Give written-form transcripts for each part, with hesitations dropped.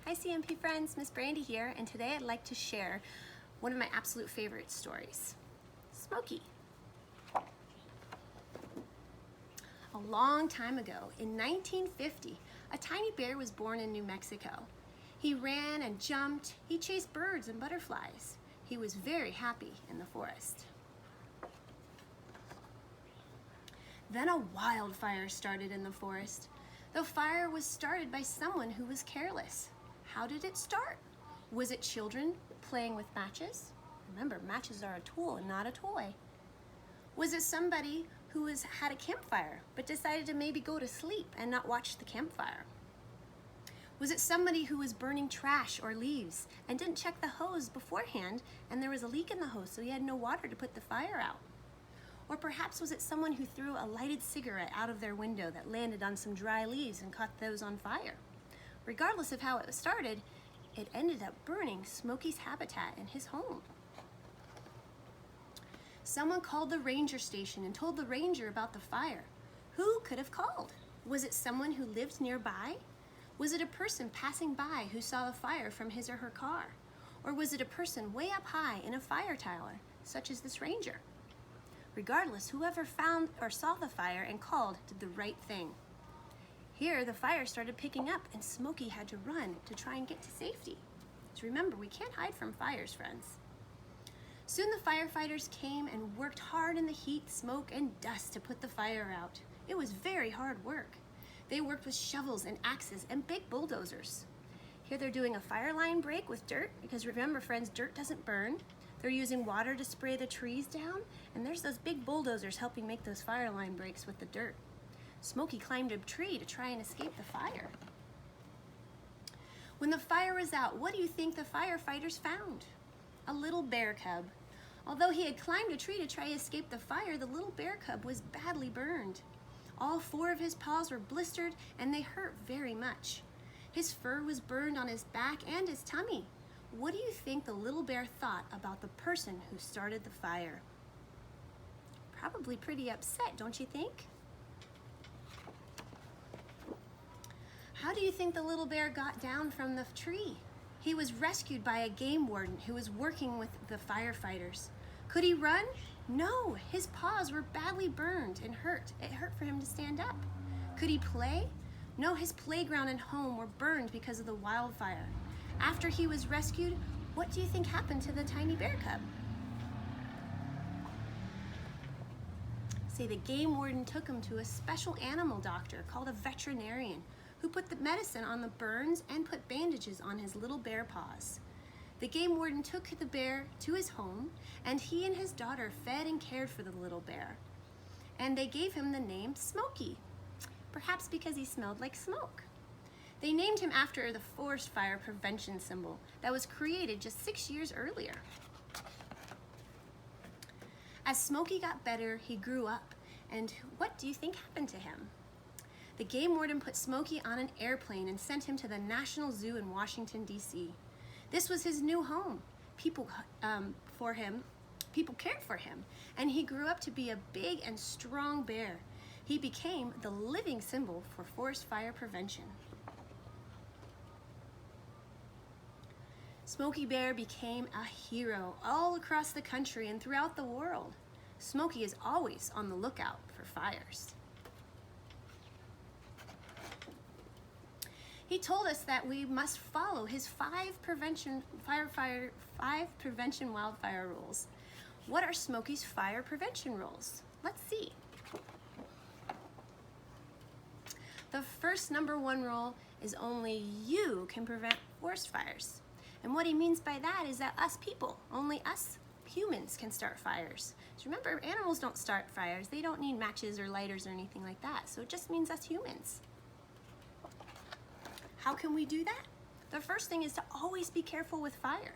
Hi CMP friends, Miss Brandy here, and today I'd like to share one of my absolute favorite stories, Smokey. A long time ago, in 1950, a tiny bear was born in New Mexico. He ran and jumped, he chased birds and butterflies. He was very happy in the forest. Then a wildfire started in the forest. The fire was started by someone who was careless. How did it start? Was it children playing with matches? Remember, matches are a tool and not a toy. Was it somebody who had a campfire but decided to maybe go to sleep and not watch the campfire? Was it somebody who was burning trash or leaves and didn't check the hose beforehand and there was a leak in the hose so he had no water to put the fire out? Or perhaps was it someone who threw a lighted cigarette out of their window that landed on some dry leaves and caught those on fire? Regardless of how it started, it ended up burning Smokey's habitat and his home. Someone called the ranger station and told the ranger about the fire. Who could have called? Was it someone who lived nearby? Was it a person passing by who saw the fire from his or her car? Or was it a person way up high in a fire tower, such as this ranger? Regardless, whoever found or saw the fire and called did the right thing. Here, the fire started picking up and Smokey had to run to try and get to safety. So remember, we can't hide from fires, friends. Soon the firefighters came and worked hard in the heat, smoke, and dust to put the fire out. It was very hard work. They worked with shovels and axes and big bulldozers. Here they're doing a fire line break with dirt, because remember, friends, dirt doesn't burn. They're using water to spray the trees down, and there's those big bulldozers helping make those fire line breaks with the dirt. Smokey climbed a tree to try and escape the fire. When the fire was out, what do you think the firefighters found? A little bear cub. Although he had climbed a tree to try to escape the fire, the little bear cub was badly burned. All 4 of his paws were blistered and they hurt very much. His fur was burned on his back and his tummy. What do you think the little bear thought about the person who started the fire? Probably pretty upset, don't you think? How do you think the little bear got down from the tree? He was rescued by a game warden who was working with the firefighters. Could he run? No, his paws were badly burned and hurt. It hurt for him to stand up. Could he play? No, his playground and home were burned because of the wildfire. After he was rescued, what do you think happened to the tiny bear cub? Say the game warden took him to a special animal doctor called a veterinarian who put the medicine on the burns and put bandages on his little bear paws. The game warden took the bear to his home and he and his daughter fed and cared for the little bear. And they gave him the name Smokey, perhaps because he smelled like smoke. They named him after the forest fire prevention symbol that was created just 6 years earlier. As Smokey got better, he grew up, and what do you think happened to him? The game warden put Smokey on an airplane and sent him to the National Zoo in Washington, D.C. This was his new home. People cared for him, and he grew up to be a big and strong bear. He became the living symbol for forest fire prevention. Smokey Bear became a hero all across the country and throughout the world. Smokey is always on the lookout for fires. He told us that we must follow his 5 prevention wildfire rules. What are Smokey's fire prevention rules? Let's see. The first '1 rule is only you can prevent forest fires. And what he means by that is that us people, only us humans can start fires. So remember, animals don't start fires. They don't need matches or lighters or anything like that. So it just means us humans. How can we do that? The first thing is to always be careful with fire.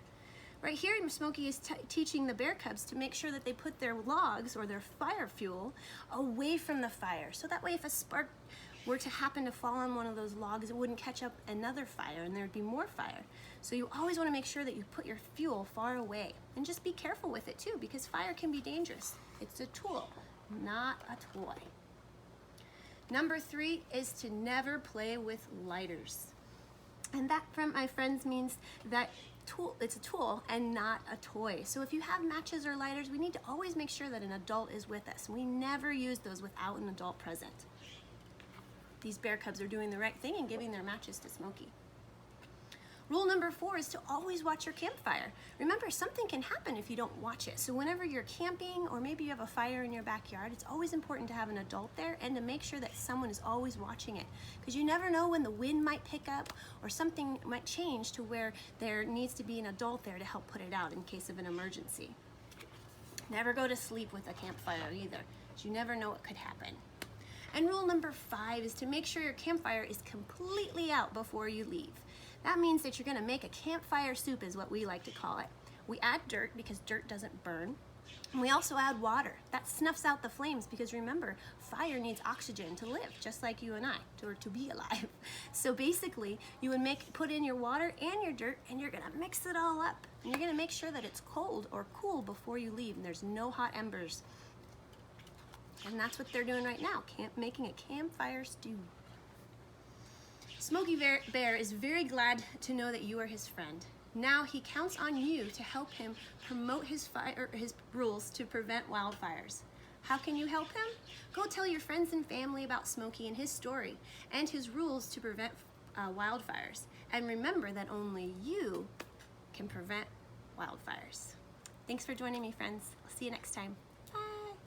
Right here, Smokey is teaching the bear cubs to make sure that they put their logs or their fire fuel away from the fire. So that way if a spark were to happen to fall on one of those logs, it wouldn't catch up another fire and there'd be more fire. So you always want to make sure that you put your fuel far away, and just be careful with it too, because fire can be dangerous. It's a tool, not a toy. Number 3 is to never play with lighters. And that, from my friends, means that it's a tool and not a toy. So if you have matches or lighters, we need to always make sure that an adult is with us. We never use those without an adult present. These bear cubs are doing the right thing and giving their matches to Smokey. Rule number 4 is to always watch your campfire. Remember, something can happen if you don't watch it. So whenever you're camping, or maybe you have a fire in your backyard, it's always important to have an adult there and to make sure that someone is always watching it. Because you never know when the wind might pick up or something might change to where there needs to be an adult there to help put it out in case of an emergency. Never go to sleep with a campfire either, because you never know what could happen. And rule number 5 is to make sure your campfire is completely out before you leave. That means that you're gonna make a campfire soup, is what we like to call it. We add dirt because dirt doesn't burn. And we also add water. That snuffs out the flames because remember, fire needs oxygen to live, just like you and I, to be alive. So basically, you would put in your water and your dirt, and you're gonna mix it all up. And you're gonna make sure that it's cold or cool before you leave, and there's no hot embers. And that's what they're doing right now, making a campfire stew. Smokey Bear is very glad to know that you are his friend. Now he counts on you to help him promote his rules to prevent wildfires. How can you help him? Go tell your friends and family about Smokey and his story and his rules to prevent wildfires. And remember that only you can prevent wildfires. Thanks for joining me, friends. I'll see you next time.